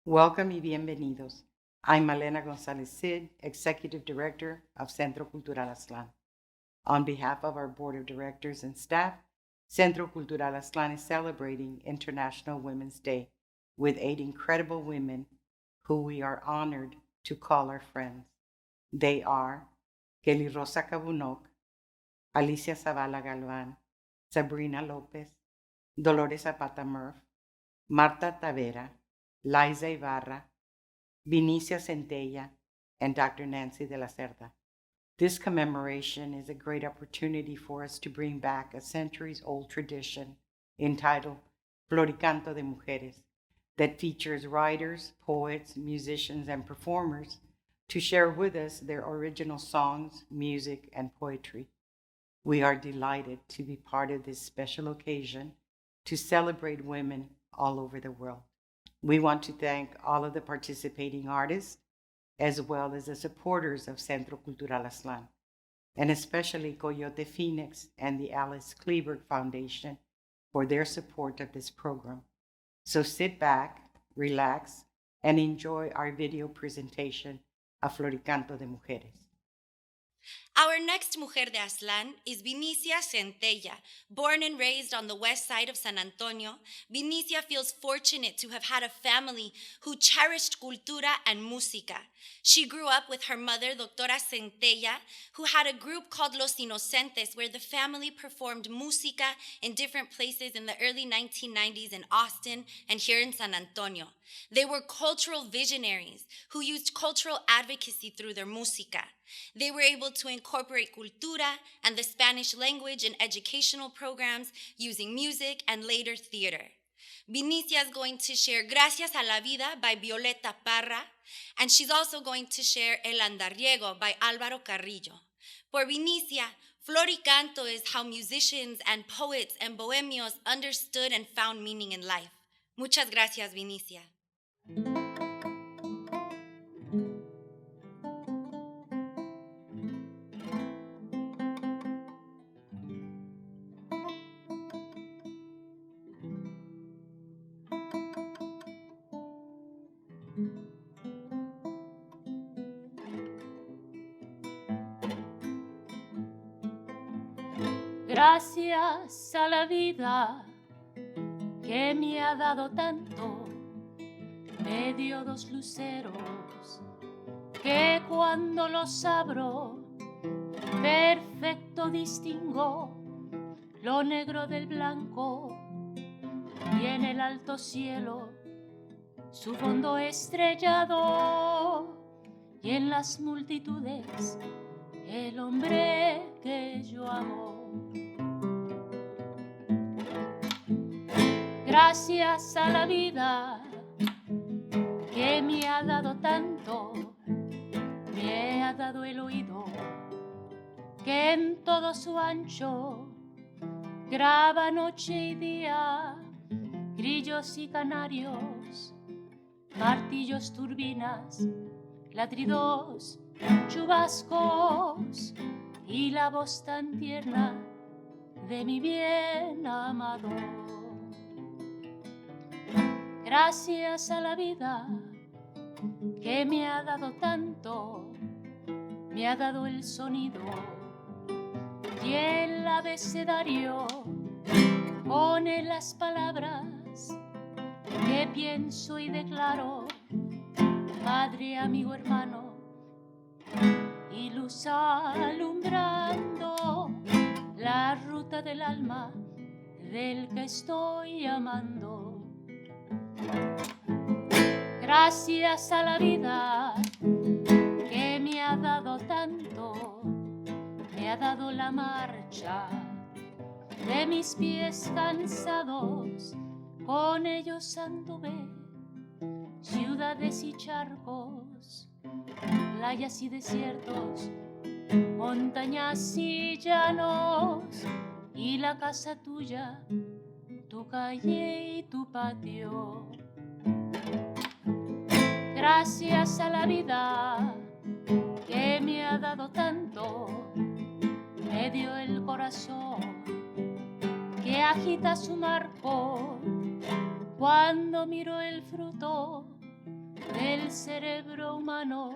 Welcome y bienvenidos. I'm Malena Gonzalez Cid, Executive Director of Centro Cultural Aztlán. On behalf of our Board of Directors and staff, Centro Cultural Aztlán is celebrating International Women's Day with 8 incredible women who we are honored to call our friends. They are Keli Rosa Cabunoc, Alicia Zavala Galvan, Sabrina Lopez, Dolores Zapata Murph, Marta Tavera, Liza Ybarra, Vinicia Centella, and Dr. Nancy de la Cerda. This commemoration is a great opportunity for us to bring back a centuries-old tradition entitled Floricanto de Mujeres that features writers, poets, musicians, and performers to share with us their original songs, music, and poetry. We are delighted to be part of this special occasion to celebrate women all over the world. We want to thank all of the participating artists, as well as the supporters of Centro Cultural Aztlán, and especially Coyote Phoenix and the Alice Kleberg Foundation for their support of this program. So sit back, relax, and enjoy our video presentation of Floricanto de Mujeres. Our next Mujer de Aztlán is Vinicia Centella. Born and raised on the west side of San Antonio, Vinicia feels fortunate to have had a family who cherished cultura and música. She grew up with her mother, Doctora Centella, who had a group called Los Inocentes, where the family performed música in different places in the early 1990s in Austin and here in San Antonio. They were cultural visionaries who used cultural advocacy through their música. They were able to incorporate cultura and the Spanish language in educational programs using music and later theater. Vinicia is going to share Gracias a la Vida by Violeta Parra, and she's also going to share El Andariego by Álvaro Carrillo. For Vinicia, Floricanto is how musicians and poets and bohemios understood and found meaning in life. Muchas gracias, Vinicia. Gracias a la vida que me ha dado tanto, me dio 2 luceros que cuando los abro perfecto distingo lo negro del blanco y en el alto cielo su fondo estrellado y en las multitudes el hombre que yo amo. Gracias a la vida que me ha dado tanto, me ha dado el oído que en todo su ancho graba noche y día, grillos y canarios, martillos, turbinas, ladridos, chubascos y la voz tan tierna de mi bien amado. Gracias a la vida que me ha dado tanto, me ha dado el sonido y el abecedario pone las palabras que pienso y declaro, padre, amigo, hermano, y luz alumbrando la ruta del alma del que estoy amando. Gracias a la vida que me ha dado tanto, me ha dado la marcha de mis pies cansados, con ellos anduve ciudades y charcos, playas y desiertos, montañas y llanos, y la casa tuya, tu calle y tu patio. Gracias a la vida que me ha dado tanto, me dio el corazón que agita su marco cuando miro el fruto del cerebro humano,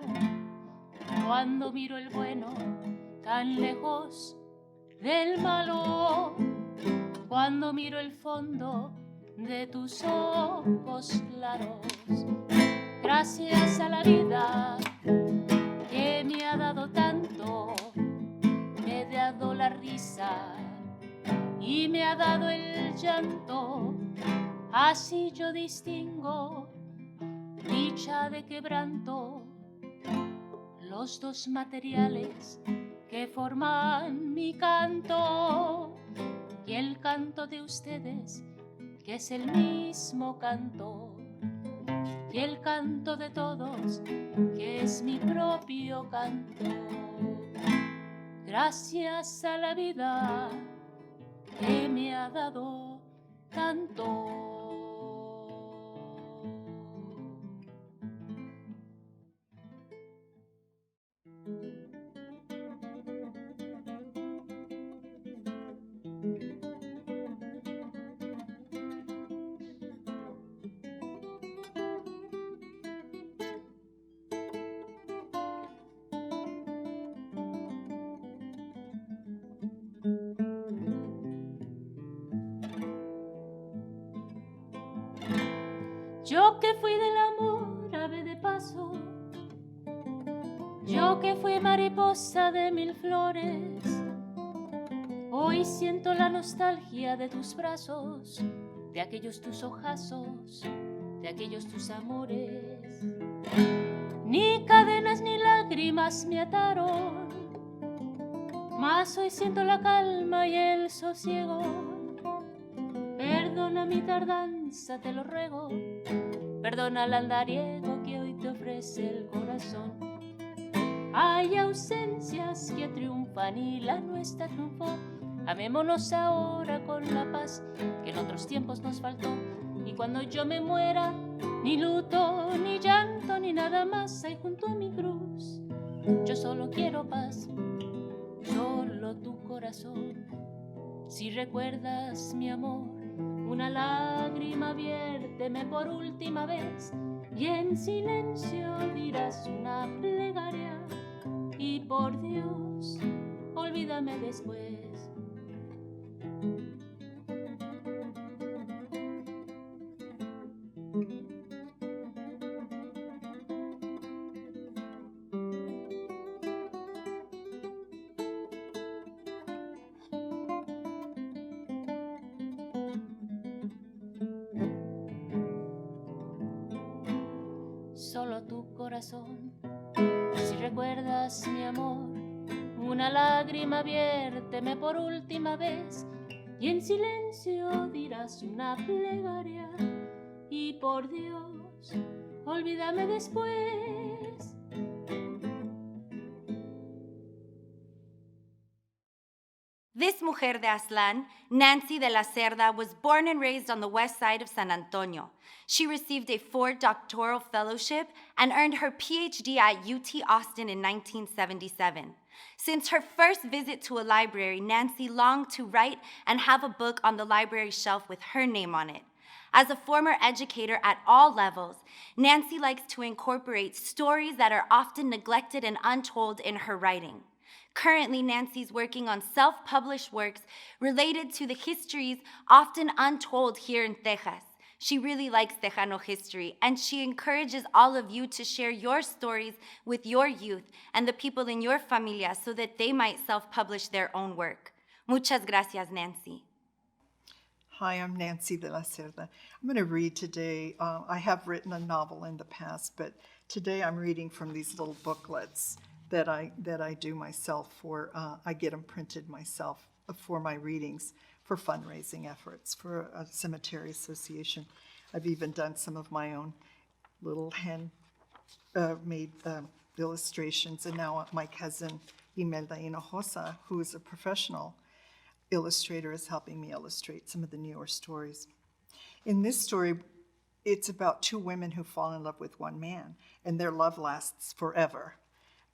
cuando miro el bueno tan lejos del malo, cuando miro el fondo de tus ojos claros. Gracias a la vida que me ha dado tanto, me ha dado la risa y me ha dado el llanto, así yo distingo dicha de quebranto, los dos materiales que forman mi canto y el canto de ustedes que es el mismo canto y el canto de todos que es mi propio canto. Gracias a la vida que me ha dado tanto. Yo que fui del amor ave de paso, yo que fui mariposa de mil flores, hoy siento la nostalgia de tus brazos, de aquellos tus ojazos, de aquellos tus amores. Ni cadenas ni lágrimas me ataron, mas hoy siento la calma y el sosiego. Perdona mi tardanza, te lo ruego, perdona el andariego que hoy te ofrece el corazón. Hay ausencias que triunfan y la nuestra triunfó. Amémonos ahora con la paz que en otros tiempos nos faltó. Y cuando yo me muera, ni luto, ni llanto, ni nada más hay junto a mi cruz. Yo solo quiero paz, solo tu corazón. Si recuerdas mi amor, una lágrima viérteme por última vez y en silencio dirás una plegaria y por Dios, olvídame después. Solo tu corazón, si recuerdas mi amor, una lágrima viérteme por última vez y en silencio dirás una plegaria y por Dios, olvídame después. This mujer de Aztlán, Nancy de la Cerda, was born and raised on the west side of San Antonio. She received a Ford doctoral fellowship and earned her PhD at UT Austin in 1977. Since her first visit to a library, Nancy longed to write and have a book on the library shelf with her name on it. As a former educator at all levels, Nancy likes to incorporate stories that are often neglected and untold in her writing. Currently, Nancy's working on self-published works related to the histories often untold here in Texas. She really likes Tejano history, and she encourages all of you to share your stories with your youth and the people in your familia so that they might self-publish their own work. Muchas gracias, Nancy. Hi, I'm Nancy de la Cerda. I'm going to read today. I have written a novel in the past, but today I'm reading from these little booklets that I do myself for. I get them printed myself for my readings for fundraising efforts for a cemetery association. I've even done some of my own little hand-made illustrations, and now my cousin Imelda Hinojosa, who is a professional illustrator, is helping me illustrate some of the newer stories. In this story, it's about two women who fall in love with one man, and their love lasts forever.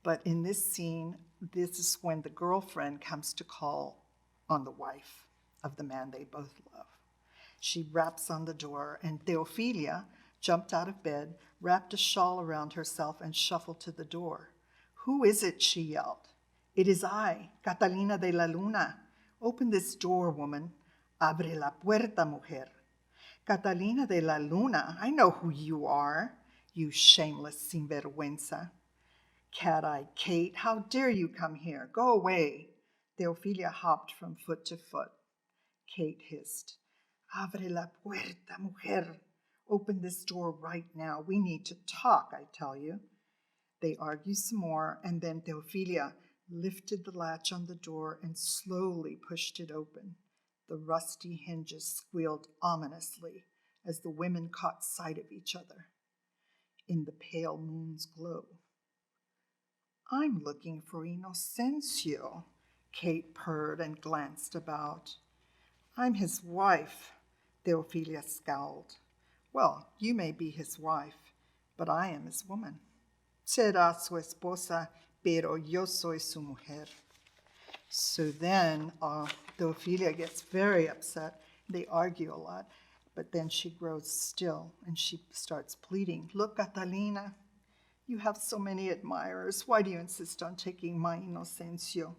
But in this scene, this is when the girlfriend comes to call on the wife of the man they both love. She raps on the door, and Teofilia jumped out of bed, wrapped a shawl around herself, and shuffled to the door. "Who is it?" she yelled. "It is I, Catalina de la Luna. Open this door, woman. Abre la puerta, mujer." "Catalina de la Luna, I know who you are, you shameless sinvergüenza." "Cat-eyed Kate, how dare you come here? Go away." Teofilia hopped from foot to foot. Kate hissed, "Abre la puerta, mujer. Open this door right now. We need to talk, I tell you." They argue some more, and then Teofilia lifted the latch on the door and slowly pushed it open. The rusty hinges squealed ominously as the women caught sight of each other in the pale moon's glow. "I'm looking for Inocencio," Kate purred and glanced about. "I'm his wife," Teofilia scowled. "Well, you may be his wife, but I am his woman. Será su esposa, pero yo soy su mujer." So then Teofilia gets very upset. They argue a lot, but then she grows still and she starts pleading. "Look, Catalina, you have so many admirers. Why do you insist on taking my Inocencio?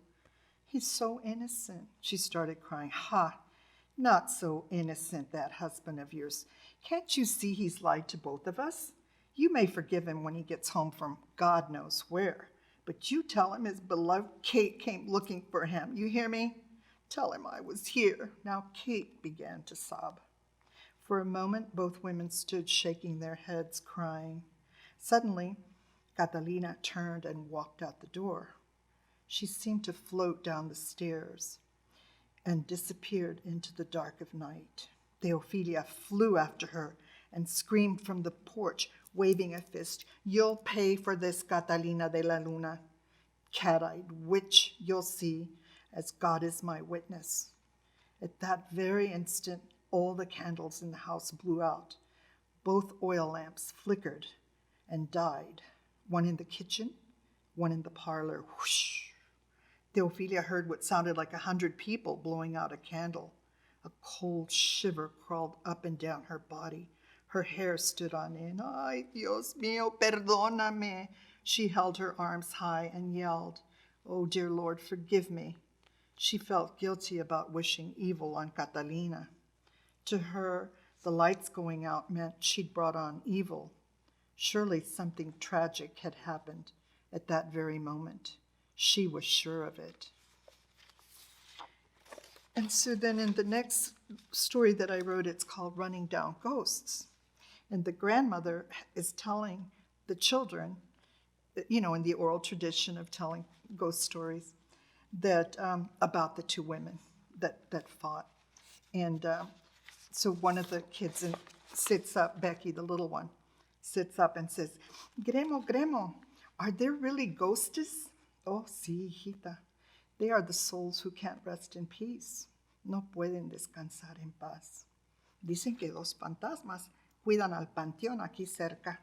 He's so innocent." She started crying. "Ha, not so innocent, that husband of yours. Can't you see he's lied to both of us? You may forgive him when he gets home from God knows where, but you tell him his beloved Kate came looking for him. You hear me? Tell him I was here." Now Kate began to sob. For a moment, both women stood shaking their heads, crying. Suddenly, Catalina turned and walked out the door. She seemed to float down the stairs and disappeared into the dark of night. Teofilia flew after her and screamed from the porch, waving a fist, "You'll pay for this, Catalina de la Luna. Cat-eyed witch, you'll see, as God is my witness." At that very instant, all the candles in the house blew out. Both oil lamps flickered and died, one in the kitchen, one in the parlor. Whoosh! Teofilia heard what sounded like 100 people blowing out a candle. A cold shiver crawled up and down her body. Her hair stood on end. "Ay, Dios mío, perdóname." She held her arms high and yelled, "Oh, dear Lord, forgive me." She felt guilty about wishing evil on Catalina. To her, the lights going out meant she'd brought on evil. Surely something tragic had happened at that very moment. She was sure of it. And so then in the next story that I wrote, it's called Running Down Ghosts. And the grandmother is telling the children, in the oral tradition of telling ghost stories, that about the two women that fought. And so one of the kids sits up, Becky, the little one, sits up and says, Gremo, are there really ghostes?" "Oh, sí, hijita. They are the souls who can't rest in peace. No pueden descansar en paz. Dicen que dos fantasmas cuidan al panteón aquí cerca.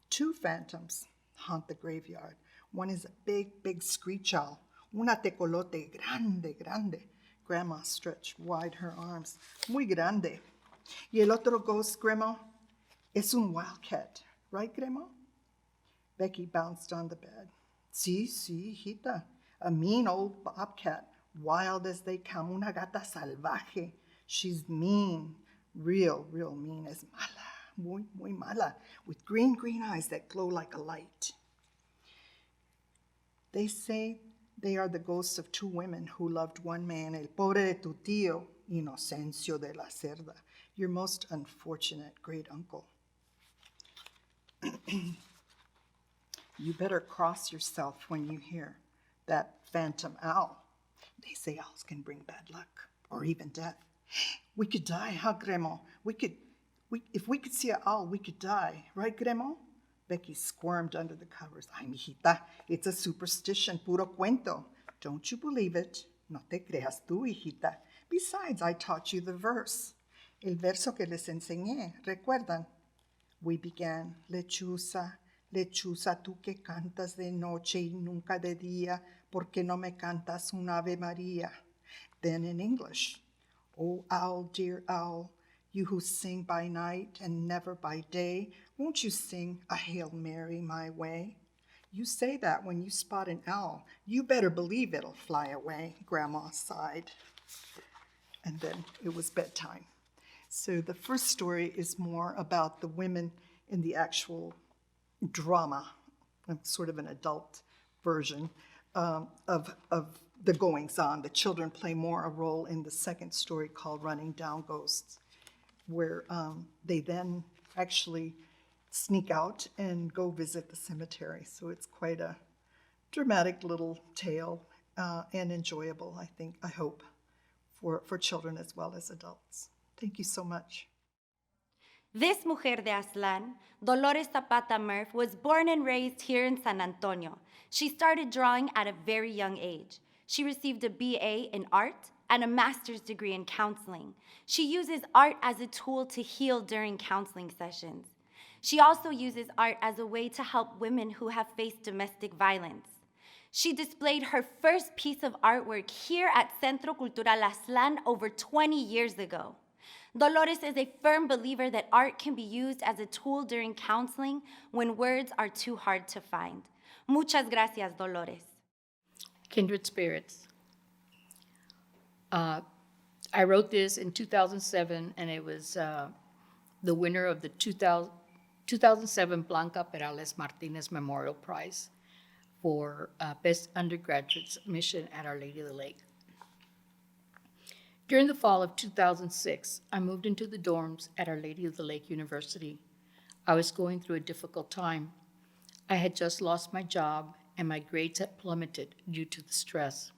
Two phantoms haunt the graveyard. One is a big, big screech owl. Una tecolote grande. Grandma stretched wide her arms. Muy grande. Y el otro ghost, Gremo, es un wildcat. Right, Gremo?" Becky bounced on the bed. "Sí, hijita. A mean old bobcat, wild as they come. Una gata salvaje. She's mean, real mean. Es mala, muy mala, with green eyes that glow like a light." They say they are the ghosts of two women who loved one man, el pobre de tu tío, Inocencio de la Cerda, your most unfortunate great uncle. You better cross yourself when you hear that phantom owl. They say owls can bring bad luck or even death. We could die, huh, Gremo? If we could see an owl, we could die. Right, Gremo? Becky squirmed under the covers. "Ay, mijita, it's a superstition, puro cuento. Don't you believe it? No te creas tú, hijita. Besides, I taught you the verse. El verso que les enseñé, ¿recuerdan? We began, lechuza, lechuza, tú que cantas de noche y nunca de día, ¿por qué no me cantas un Ave María? Then in English, oh owl, dear owl, you who sing by night and never by day, won't you sing a Hail Mary my way? You say that when you spot an owl. You better believe it'll fly away, Grandma sighed. And then it was bedtime. So the first story is more about the women in the actual drama, sort of an adult version of the goings-on. The children play more a role in the second story called Running Down Ghosts, where they then actually sneak out and go visit the cemetery. So it's quite a dramatic little tale and enjoyable, I hope, for children as well as adults. Thank you so much. This mujer de Aztlán, Dolores Zapata Murph, was born and raised here in San Antonio. She started drawing at a very young age. She received a BA in art and a master's degree in counseling. She uses art as a tool to heal during counseling sessions. She also uses art as a way to help women who have faced domestic violence. She displayed her first piece of artwork here at Centro Cultural Aztlán over 20 years ago. Dolores is a firm believer that art can be used as a tool during counseling when words are too hard to find. Muchas gracias, Dolores. Kindred Spirits. I wrote this in 2007, and it was the winner of the 2007 Blanca Perales Martinez Memorial Prize for Best Undergraduate Submission at Our Lady of the Lake. During the fall of 2006, I moved into the dorms at Our Lady of the Lake University. I was going through a difficult time. I had just lost my job, and my grades had plummeted due to the stress.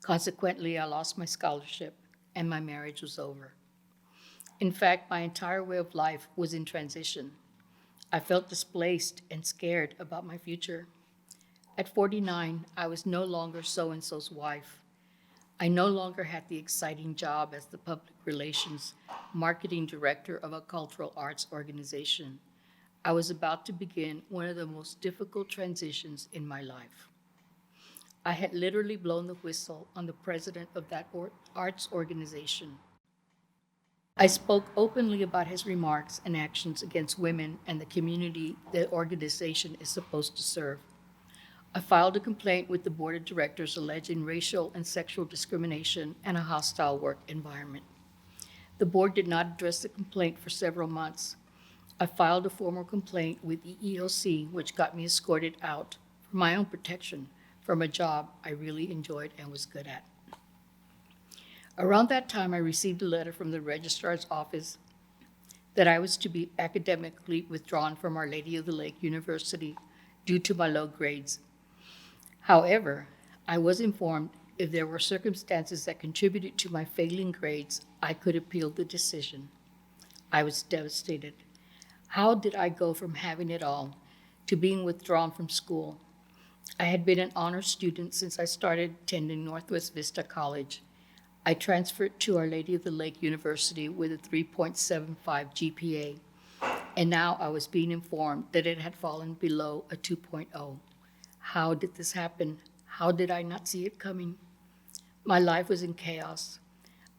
Consequently, I lost my scholarship, and my marriage was over. In fact, my entire way of life was in transition. I felt displaced and scared about my future. At 49, I was no longer so-and-so's wife. I no longer had the exciting job as the public relations marketing director of a cultural arts organization. I was about to begin one of the most difficult transitions in my life. I had literally blown the whistle on the president of that arts organization. I spoke openly about his remarks and actions against women and the community the organization is supposed to serve. I filed a complaint with the board of directors alleging racial and sexual discrimination and a hostile work environment. The board did not address the complaint for several months. I filed a formal complaint with the EEOC, which got me escorted out for my own protection from a job I really enjoyed and was good at. Around that time, I received a letter from the registrar's office that I was to be academically withdrawn from Our Lady of the Lake University due to my low grades. However, I was informed if there were circumstances that contributed to my failing grades, I could appeal the decision. I was devastated. How did I go from having it all to being withdrawn from school? I had been an honor student since I started attending Northwest Vista College. I transferred to Our Lady of the Lake University with a 3.75 GPA, and now I was being informed that it had fallen below a 2.0. How did this happen? How did I not see it coming? My life was in chaos.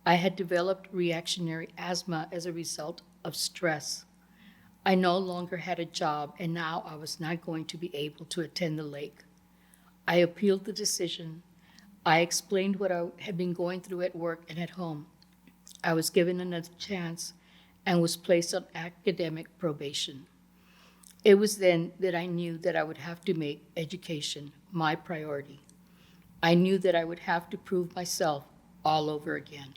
I had developed reactionary asthma as a result of stress. I no longer had a job, and now I was not going to be able to attend the lake. I appealed the decision. I explained what I had been going through at work and at home. I was given another chance and was placed on academic probation. It was then that I knew that I would have to make education my priority. I knew that I would have to prove myself all over again.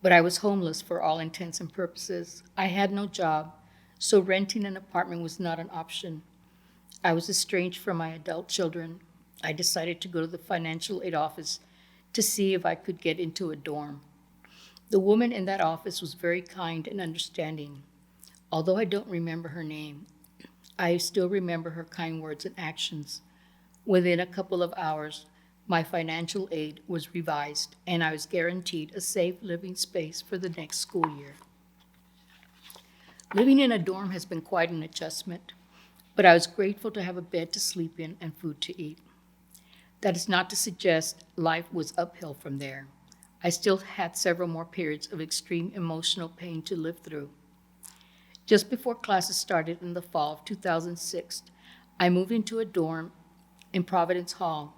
But I was homeless for all intents and purposes. I had no job, so renting an apartment was not an option. I was estranged from my adult children. I decided to go to the financial aid office to see if I could get into a dorm. The woman in that office was very kind and understanding. Although I don't remember her name, I still remember her kind words and actions. Within a couple of hours, my financial aid was revised, and I was guaranteed a safe living space for the next school year. Living in a dorm has been quite an adjustment, but I was grateful to have a bed to sleep in and food to eat. That is not to suggest life was uphill from there. I still had several more periods of extreme emotional pain to live through. Just before classes started in the fall of 2006, I moved into a dorm in Providence Hall.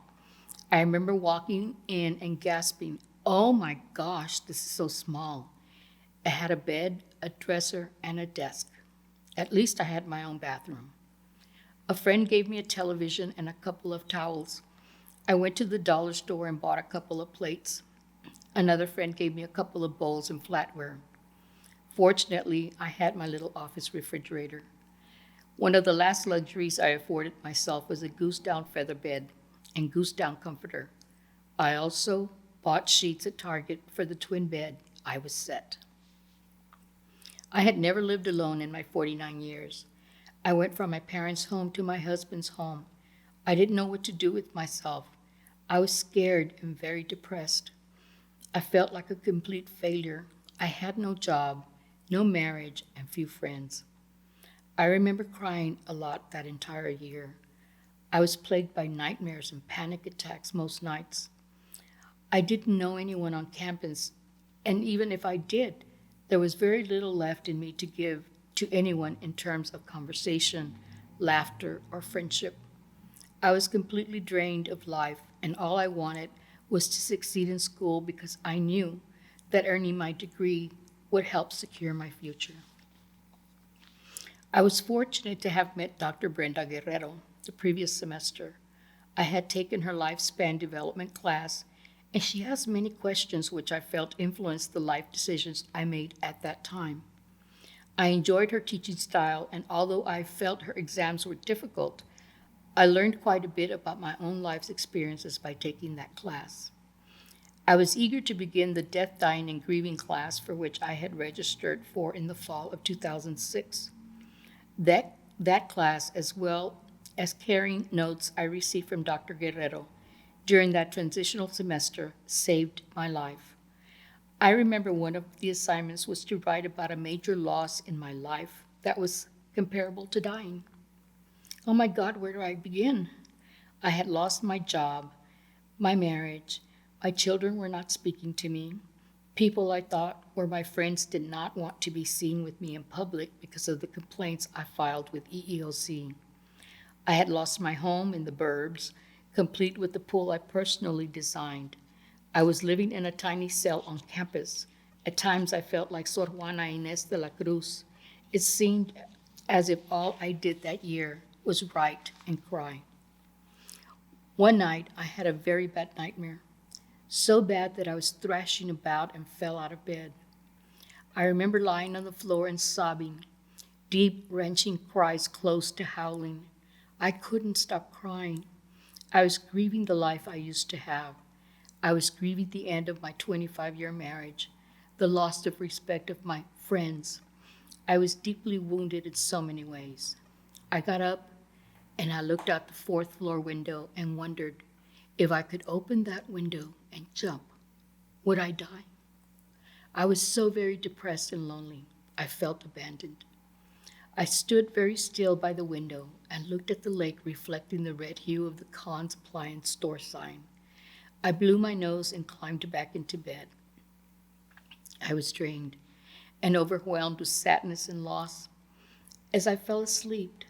I remember walking in and gasping, "Oh my gosh, this is so small." I had a bed, a dresser, and a desk. At least I had my own bathroom. A friend gave me a television and a couple of towels. I went to the dollar store and bought a couple of plates. Another friend gave me a couple of bowls and flatware. Fortunately, I had my little office refrigerator. One of the last luxuries I afforded myself was a goose-down feather bed and goose-down comforter. I also bought sheets at Target for the twin bed. I was set. I had never lived alone in my 49 years. I went from my parents' home to my husband's home. I didn't know what to do with myself. I was scared and very depressed. I felt like a complete failure. I had no job, no marriage, and few friends. I remember crying a lot that entire year. I was plagued by nightmares and panic attacks most nights. I didn't know anyone on campus, and even if I did, there was very little left in me to give to anyone in terms of conversation, laughter, or friendship. I was completely drained of life, and all I wanted was to succeed in school because I knew that earning my degree would help secure my future. I was fortunate to have met Dr. Brenda Guerrero the previous semester. I had taken her lifespan development class, and she asked many questions which I felt influenced the life decisions I made at that time. I enjoyed her teaching style, and although I felt her exams were difficult, I learned quite a bit about my own life's experiences by taking that class. I was eager to begin the death, dying, and grieving class for which I had registered for in the fall of 2006. That class, as well as carrying notes I received from Dr. Guerrero during that transitional semester, saved my life. I remember one of the assignments was to write about a major loss in my life that was comparable to dying. Oh my God, where do I begin? I had lost my job, my marriage, my children were not speaking to me. People I thought were my friends did not want to be seen with me in public because of the complaints I filed with EEOC. I had lost my home in the burbs, complete with the pool I personally designed. I was living in a tiny cell on campus. At times I felt like Sor Juana Inés de la Cruz. It seemed as if all I did that year was write and cry. One night I had a very bad nightmare, so bad that I was thrashing about and fell out of bed. I remember lying on the floor and sobbing, deep, wrenching cries close to howling. I couldn't stop crying. I was grieving the life I used to have. I was grieving the end of my 25-year marriage, the loss of respect of my friends. I was deeply wounded in so many ways. I got up and I looked out the fourth floor window and wondered if I could open that window and jump, would I die? I was so very depressed and lonely. I felt abandoned. I stood very still by the window and looked at the lake reflecting the red hue of the Khan's appliance store sign. I blew my nose and climbed back into bed. I was drained and overwhelmed with sadness and loss. As I fell asleep,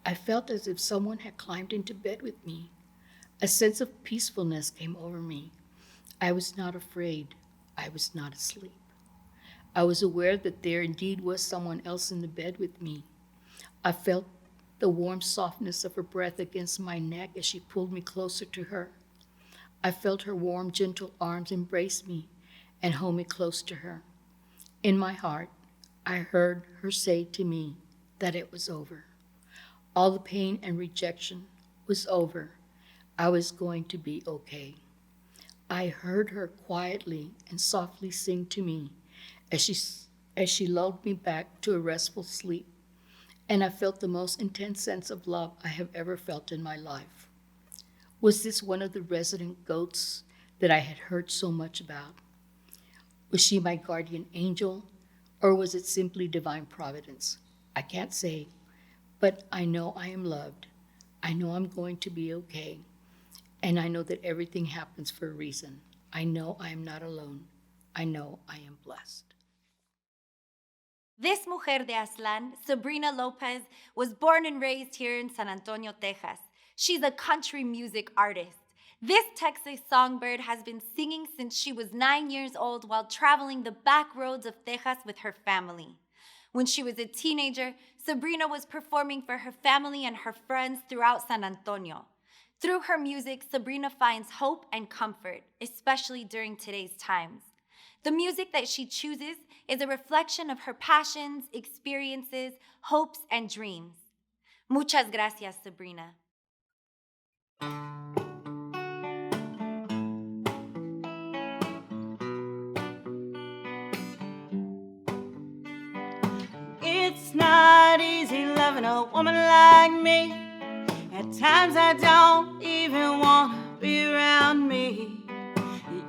I felt as if someone had climbed into bed with me. A sense of peacefulness came over me. I was not afraid. I was not asleep. I was aware that there indeed was someone else in the bed with me. I felt the warm softness of her breath against my neck as she pulled me closer to her. I felt her warm, gentle arms embrace me and hold me close to her. In my heart, I heard her say to me that it was over. All the pain and rejection was over. I was going to be okay. I heard her quietly and softly sing to me as she lulled me back to a restful sleep, and I felt the most intense sense of love I have ever felt in my life. Was this one of the resident goats that I had heard so much about? Was she my guardian angel, Or was it simply divine providence? I can't say, but I know I am loved. I know I'm going to be okay. And I know that everything happens for a reason. I know I am not alone. I know I am blessed. This mujer de Aztlán, Sabrina Lopez, was born and raised here in San Antonio, Texas. She's a country music artist. This Texas songbird has been singing since she was 9 years old while traveling the back roads of Texas with her family. When she was a teenager, Sabrina was performing for her family and her friends throughout San Antonio. Through her music, Sabrina finds hope and comfort, especially during today's times. The music that she chooses is a reflection of her passions, experiences, hopes, and dreams. Muchas gracias, Sabrina. It's not easy loving a woman like me. At times I don't even want to be around me.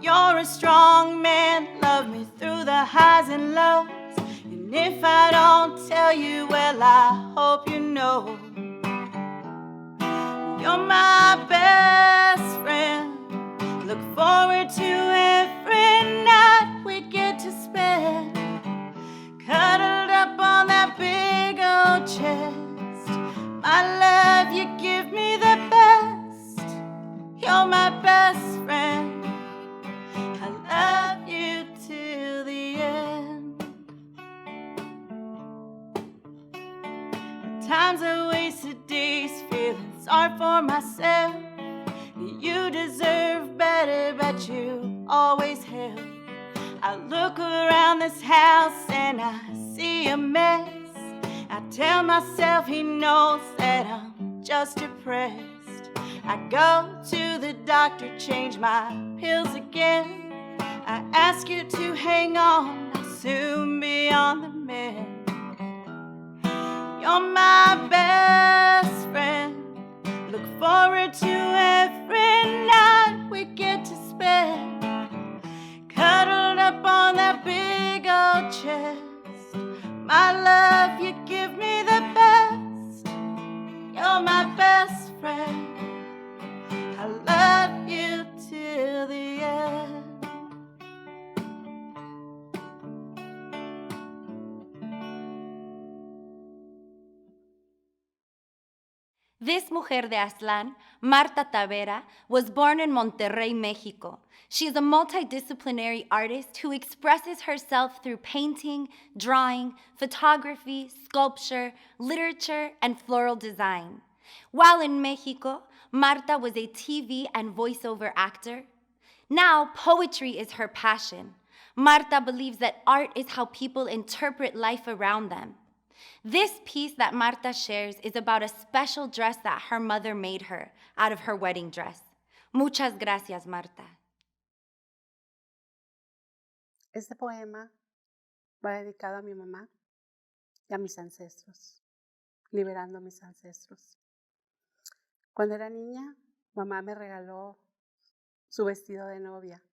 You're a strong man, love me through the highs and lows. And if I don't tell you, well, I hope you know. You're my best friend. Look forward to every night we get to spend, cuddled up on that big old chest. My love, you give me the best. You're my best friend. I love you till the end. At times I wasted days feeling sorry for myself. You deserve better, but you always have. I look around this house and I see a mess. I tell myself he knows that I'm just depressed. I go to the doctor, change my pills again. I ask you to hang on, I'll soon be on the mend. You're my best friend. Look forward to every night we get to spend, cuddled up on that big old chest. My love, you give me the best. You're my best friend. I love you till the end. This mujer de Aztlán, Marta Tavera, was born in Monterrey, Mexico. She is a multidisciplinary artist who expresses herself through painting, drawing, photography, sculpture, literature, and floral design. While in Mexico, Marta was a TV and voiceover actor. Now, poetry is her passion. Marta believes that art is how people interpret life around them. This piece that Marta shares is about a special dress that her mother made her out of her wedding dress. Muchas gracias, Marta. Este poema va dedicado a mi mamá y a mis ancestros, liberando a mis ancestros. Cuando era niña, mamá me regaló su vestido de novia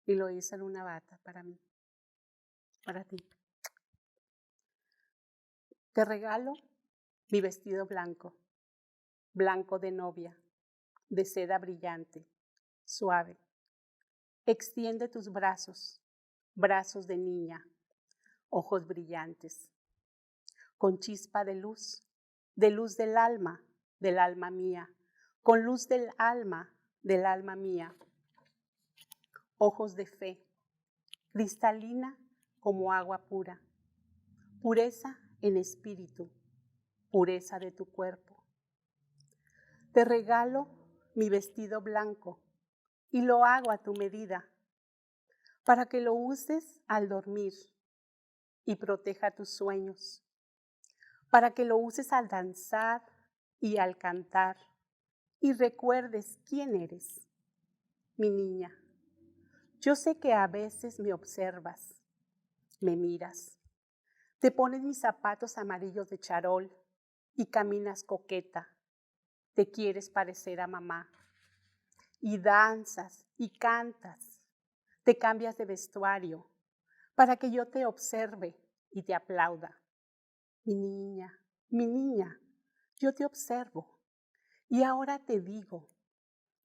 y lo hizo en una bata para mí, para ti. Te regalo mi vestido blanco, blanco de novia, de seda brillante, suave. Extiende tus brazos, brazos de niña, ojos brillantes, con chispa de luz del alma mía, con luz del alma mía. Ojos de fe, cristalina como agua pura, pureza en espíritu, pureza de tu cuerpo. Te regalo mi vestido blanco y lo hago a tu medida, para que lo uses al dormir y proteja tus sueños, para que lo uses al danzar y al cantar y recuerdes quién eres, mi niña. Yo sé que a veces me observas, me miras, te pones mis zapatos amarillos de charol y caminas coqueta, te quieres parecer a mamá y danzas y cantas, te cambias de vestuario para que yo te observe y te aplauda. Mi niña, yo te observo y ahora te digo,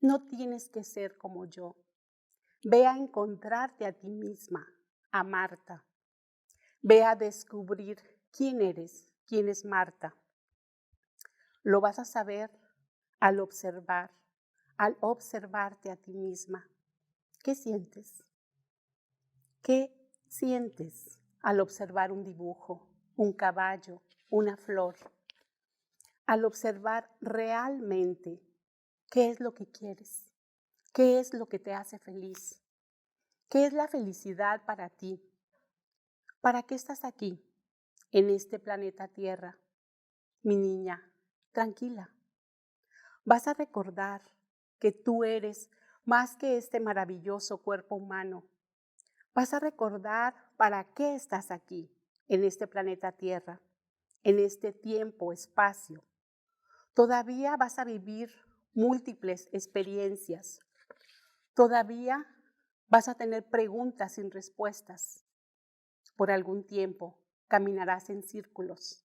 no tienes que ser como yo. Ve a encontrarte a ti misma, a Marta. Ve a descubrir quién eres, quién es Marta. Lo vas a saber al observarte a ti misma. ¿Qué sientes? ¿Qué sientes al observar un dibujo, un caballo, una flor? Al observar realmente qué es lo que quieres, qué es lo que te hace feliz, qué es la felicidad para ti. ¿Para qué estás aquí, en este planeta Tierra? Mi niña, tranquila. Vas a recordar que tú eres más que este maravilloso cuerpo humano. Vas a recordar para qué estás aquí, en este planeta Tierra, en este tiempo, espacio. Todavía vas a vivir múltiples experiencias. Todavía vas a tener preguntas sin respuestas. Por algún tiempo caminarás en círculos,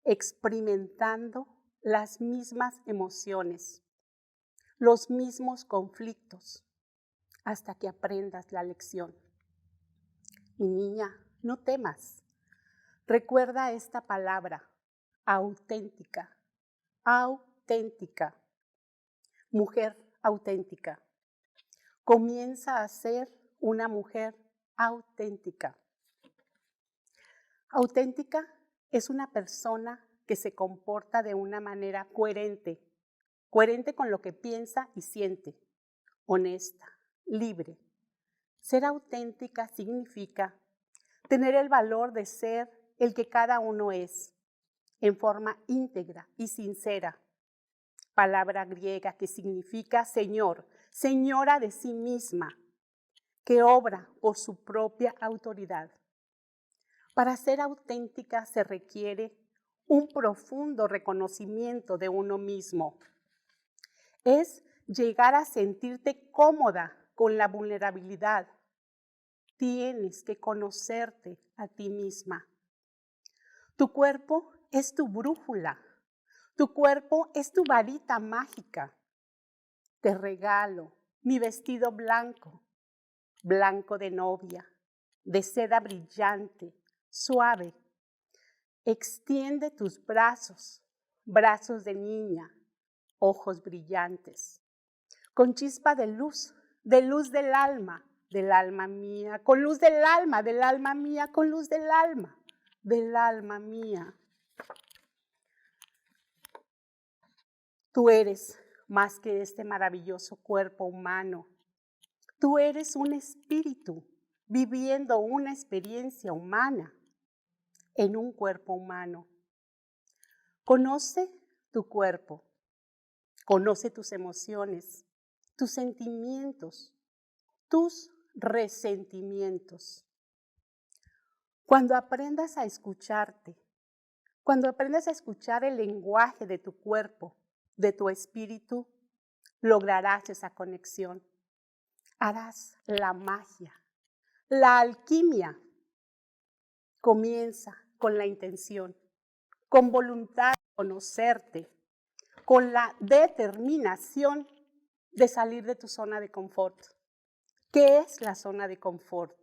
experimentando las mismas emociones, los mismos conflictos, hasta que aprendas la lección. Mi niña, no temas. Recuerda esta palabra, auténtica, auténtica. Mujer auténtica. Comienza a ser una mujer auténtica. Auténtica es una persona que se comporta de una manera coherente, coherente con lo que piensa y siente, honesta, libre. Ser auténtica significa tener el valor de ser el que cada uno es, en forma íntegra y sincera. Palabra griega que significa Señor, señora de sí misma, que obra por su propia autoridad. Para ser auténtica se requiere un profundo reconocimiento de uno mismo. Es llegar a sentirte cómoda con la vulnerabilidad. Tienes que conocerte a ti misma. Tu cuerpo es tu brújula. Tu cuerpo es tu varita mágica. Te regalo mi vestido blanco, blanco de novia, de seda brillante, suave. Extiende tus brazos, brazos de niña, ojos brillantes, con chispa de luz del alma mía, con luz del alma mía, con luz del alma mía. Tú eres más que este maravilloso cuerpo humano. Tú eres un espíritu viviendo una experiencia humana en un cuerpo humano. Conoce tu cuerpo, conoce tus emociones, tus sentimientos, tus resentimientos. Cuando aprendas a escucharte, cuando aprendas a escuchar el lenguaje de tu cuerpo, de tu espíritu, lograrás esa conexión. Harás la magia, la alquimia. Comienza con la intención, con voluntad de conocerte, con la determinación de salir de tu zona de confort. ¿Qué es la zona de confort?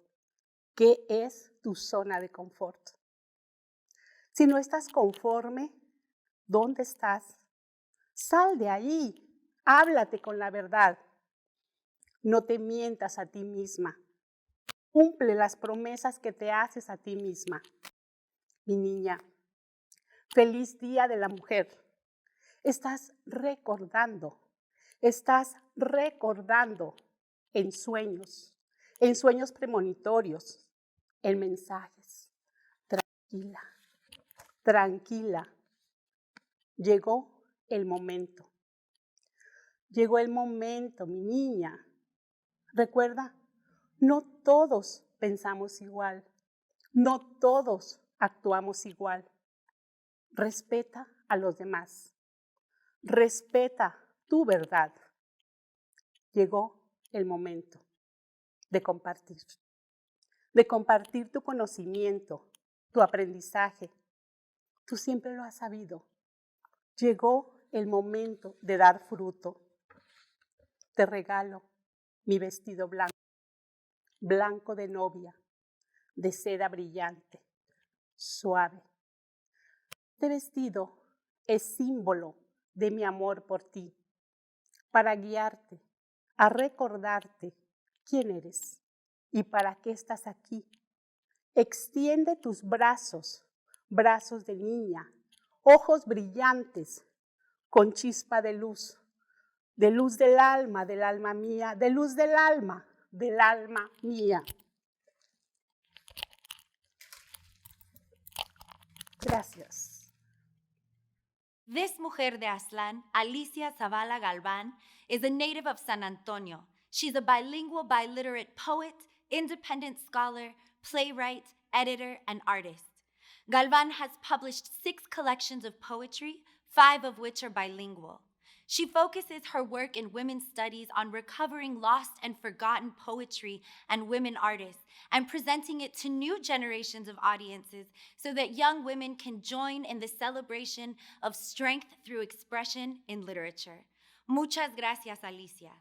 ¿Qué es tu zona de confort? Si no estás conforme, ¿dónde estás? Sal de ahí, háblate con la verdad. No te mientas a ti misma. Cumple las promesas que te haces a ti misma. Mi niña, feliz Día de la Mujer. Estás recordando en sueños premonitorios, en mensajes. Tranquila, tranquila. Llegó el momento. Llegó el momento, mi niña. Recuerda, no todos pensamos igual, no todos actuamos igual. Respeta a los demás, respeta tu verdad. Llegó el momento de compartir tu conocimiento, tu aprendizaje. Tú siempre lo has sabido. Llegó el momento de dar fruto. Te regalo mi vestido blanco, blanco de novia, de seda brillante, suave. Este vestido es símbolo de mi amor por ti, para guiarte, a recordarte quién eres y para qué estás aquí. Extiende tus brazos, brazos de niña, ojos brillantes, con chispa de luz del alma mía, de luz del alma mía. Gracias. This mujer de Aztlán, Alicia Zavala Galvan, is a native of San Antonio. She's a bilingual, biliterate poet, independent scholar, playwright, editor, and artist. Galvan has published 6 collections of poetry, 5 of which are bilingual. She focuses her work in women's studies on recovering lost and forgotten poetry and women artists and presenting it to new generations of audiences so that young women can join in the celebration of strength through expression in literature. Muchas gracias, Alicia.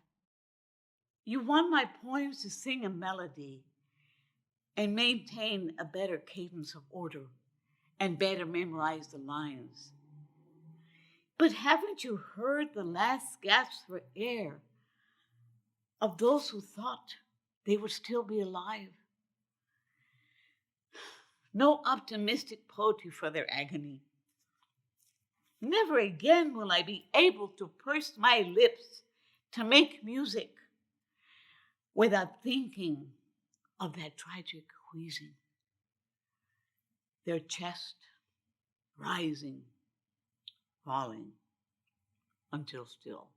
You want my poems to sing a melody and maintain a better cadence of order and better memorize the lines. But haven't you heard the last gasps for air of those who thought they would still be alive? No optimistic poetry for their agony. Never again will I be able to purse my lips to make music without thinking of that tragic wheezing. Their chest rising, falling, until still.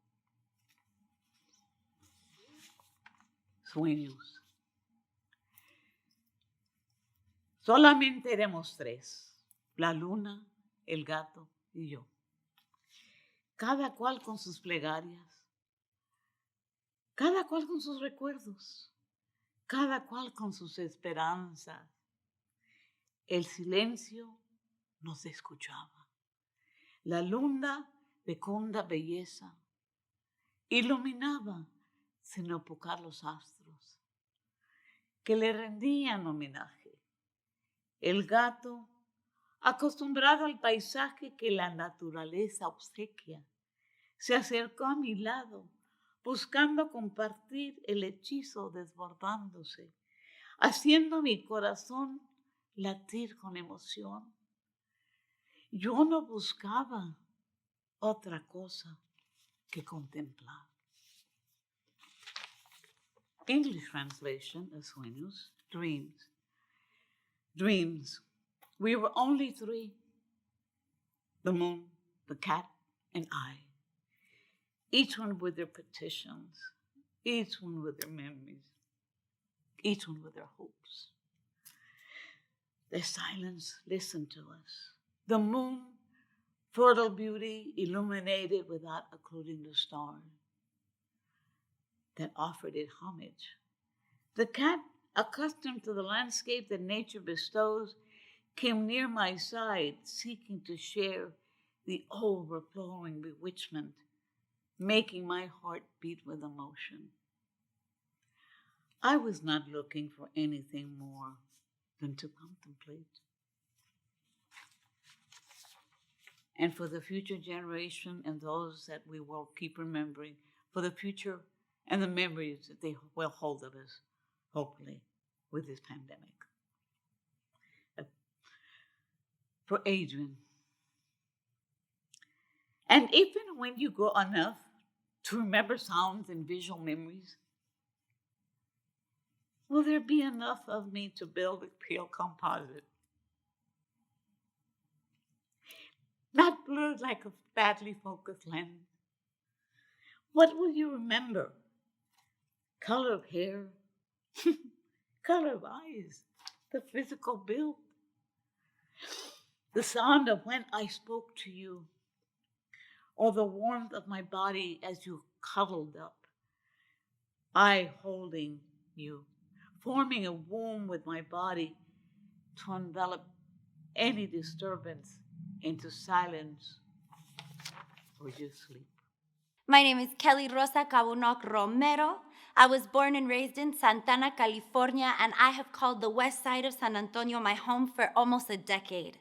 Sueños. Solamente éramos 3, la luna, el gato y yo. Cada cual con sus plegarias, cada cual con sus recuerdos, cada cual con sus esperanzas. El silencio nos escuchaba. La luna, fecunda belleza, iluminaba sin opocar los astros, que le rendían homenaje. El gato, acostumbrado al paisaje que la naturaleza obsequia, se acercó a mi lado, buscando compartir el hechizo desbordándose, haciendo mi corazón latir con emoción. Yo no buscaba otra cosa que contemplar. English translation of sueños, dreams. Dreams. We were only 3, the moon, the cat, and I. Each one with their petitions, each one with their memories, each one with their hopes. The silence listened to us. The moon, fertile beauty, illuminated without occluding the stars that offered it homage. The cat, accustomed to the landscape that nature bestows, came near my side, seeking to share the overflowing bewitchment, making my heart beat with emotion. I was not looking for anything more than to contemplate. And for the future generation and those that we will keep remembering, for the future and the memories that they will hold of us, hopefully, with this pandemic. For Adrian. And even when you grow enough to remember sounds and visual memories, will there be enough of me to build a pale composite? Not blurred like a badly focused lens. What will you remember? Color of hair, color of eyes, the physical build, the sound of when I spoke to you, or the warmth of my body as you cuddled up, I holding you, forming a womb with my body to envelop any disturbance into silence or you sleep. My name is Keli Rosa Cabunoc Romero. I was born and raised in Santana, California, and I have called the west side of San Antonio my home for almost a decade.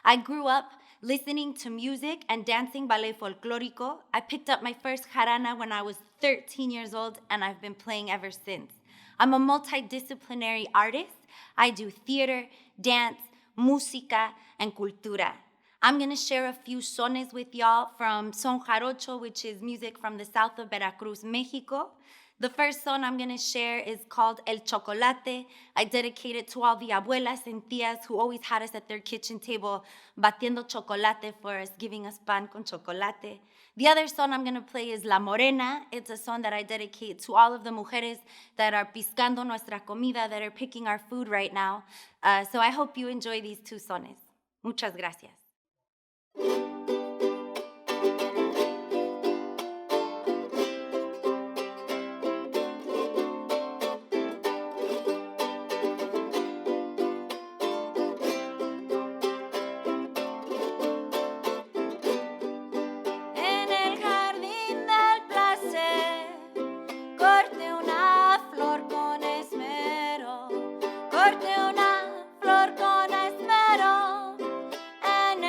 I grew up listening to music and dancing ballet folklorico. I picked up my first jarana when I was 13 years old, and I've been playing ever since. I'm a multidisciplinary artist. I do theater, dance, música, and cultura. I'm gonna share a few sones with y'all from Son Jarocho, which is music from the south of Veracruz, Mexico. The first son I'm gonna share is called El Chocolate. I dedicate it to all the abuelas and tías who always had us at their kitchen table batiendo chocolate for us, giving us pan con chocolate. The other song I'm gonna play is La Morena. It's a song that I dedicate to all of the mujeres that are piscando nuestra comida, that are picking our food right now. So I hope you enjoy these two sones. Muchas gracias. En el jardín del placer, corte una flor con esmero, corte una flor con esmero. En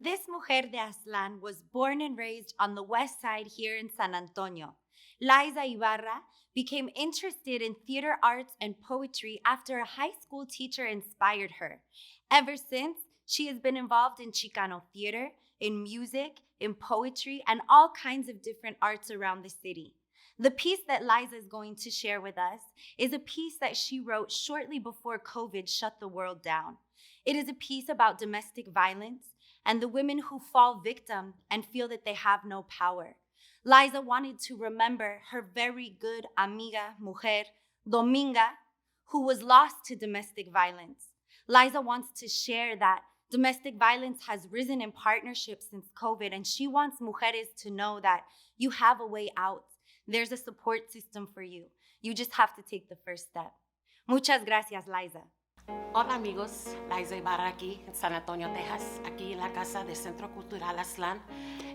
This mujer de Aztlán was born and raised on the west side here in San Antonio. Liza Ybarra became interested in theater arts and poetry after a high school teacher inspired her. Ever since, she has been involved in Chicano theater, in music, in poetry, and all kinds of different arts around the city. The piece that Liza is going to share with us is a piece that she wrote shortly before COVID shut the world down. It is a piece about domestic violence and the women who fall victim and feel that they have no power. Liza wanted to remember her very good amiga, mujer, Dominga, who was lost to domestic violence. Liza wants to share that domestic violence has risen in partnership since COVID, and she wants mujeres to know that you have a way out. There's a support system for you. You just have to take the first step. Muchas gracias, Liza. Hola amigos, Liza Ybarra aquí en San Antonio, Texas, aquí en la casa del Centro Cultural Aztlán.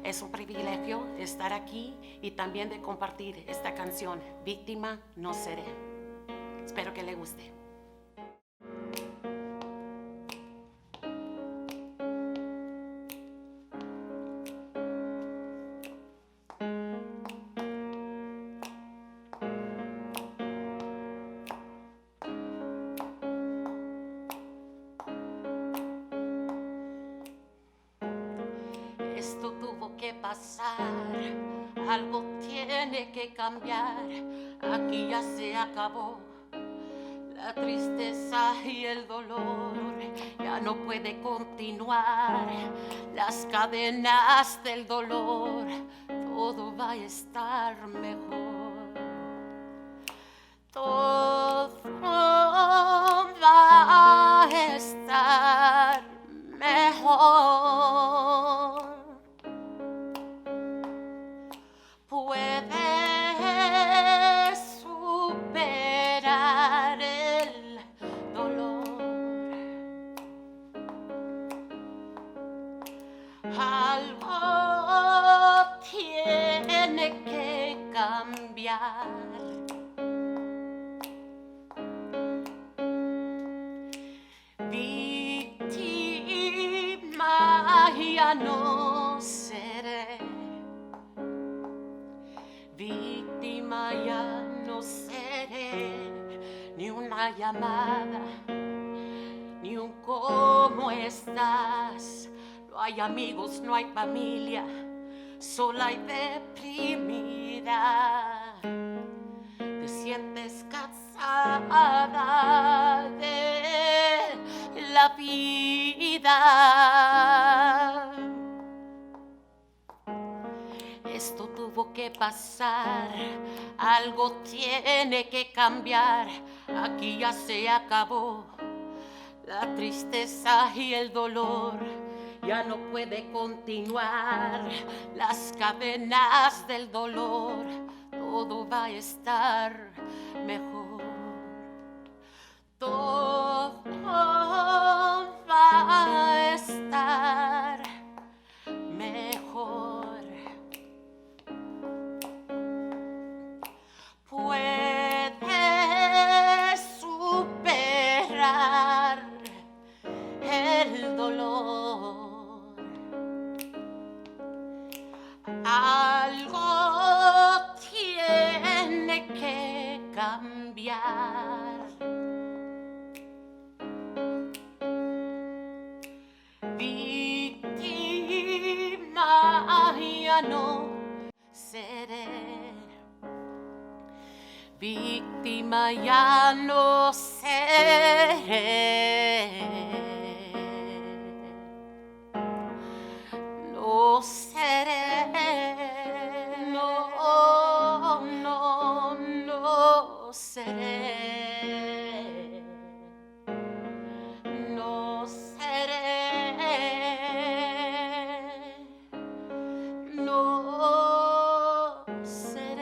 Es un privilegio estar aquí y también de compartir esta canción, Víctima no seré. Espero que le guste. Esto tuvo que pasar, algo tiene que cambiar, aquí ya se acabó. La tristeza y el dolor ya no puede continuar, las cadenas del dolor, todo va a estar mejor. Todo va a estar mejor. Puedes superar el dolor. Algo tiene que cambiar. Víctima ya no seré. Víctima ya no seré, ni una llamada, ni un cómo estás. No hay amigos, no hay familia, sola y deprimida. Te sientes cansada de la vida. Esto tuvo que pasar, algo tiene que cambiar, aquí ya se acabó. La tristeza y el dolor ya no puede continuar, las cadenas del dolor, todo va a estar mejor. Todo va a estar mejor. Puedes superar el dolor. Algo tiene que cambiar. Víctima ya no seré. Víctima ya no seré. No seré. No, no, no seré. No seré. No seré.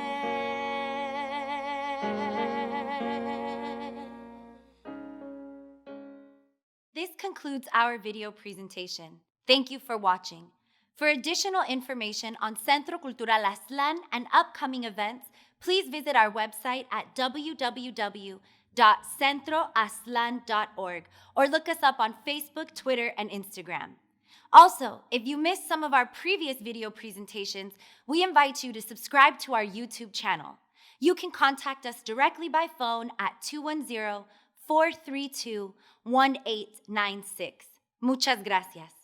This concludes our video presentation. Thank you for watching. For additional information on Centro Cultural Aztlán and upcoming events, please visit our website at www.centroaztlan.org or look us up on Facebook, Twitter, and Instagram. Also, if you missed some of our previous video presentations, we invite you to subscribe to our YouTube channel. You can contact us directly by phone at 210-432-1896. Muchas gracias.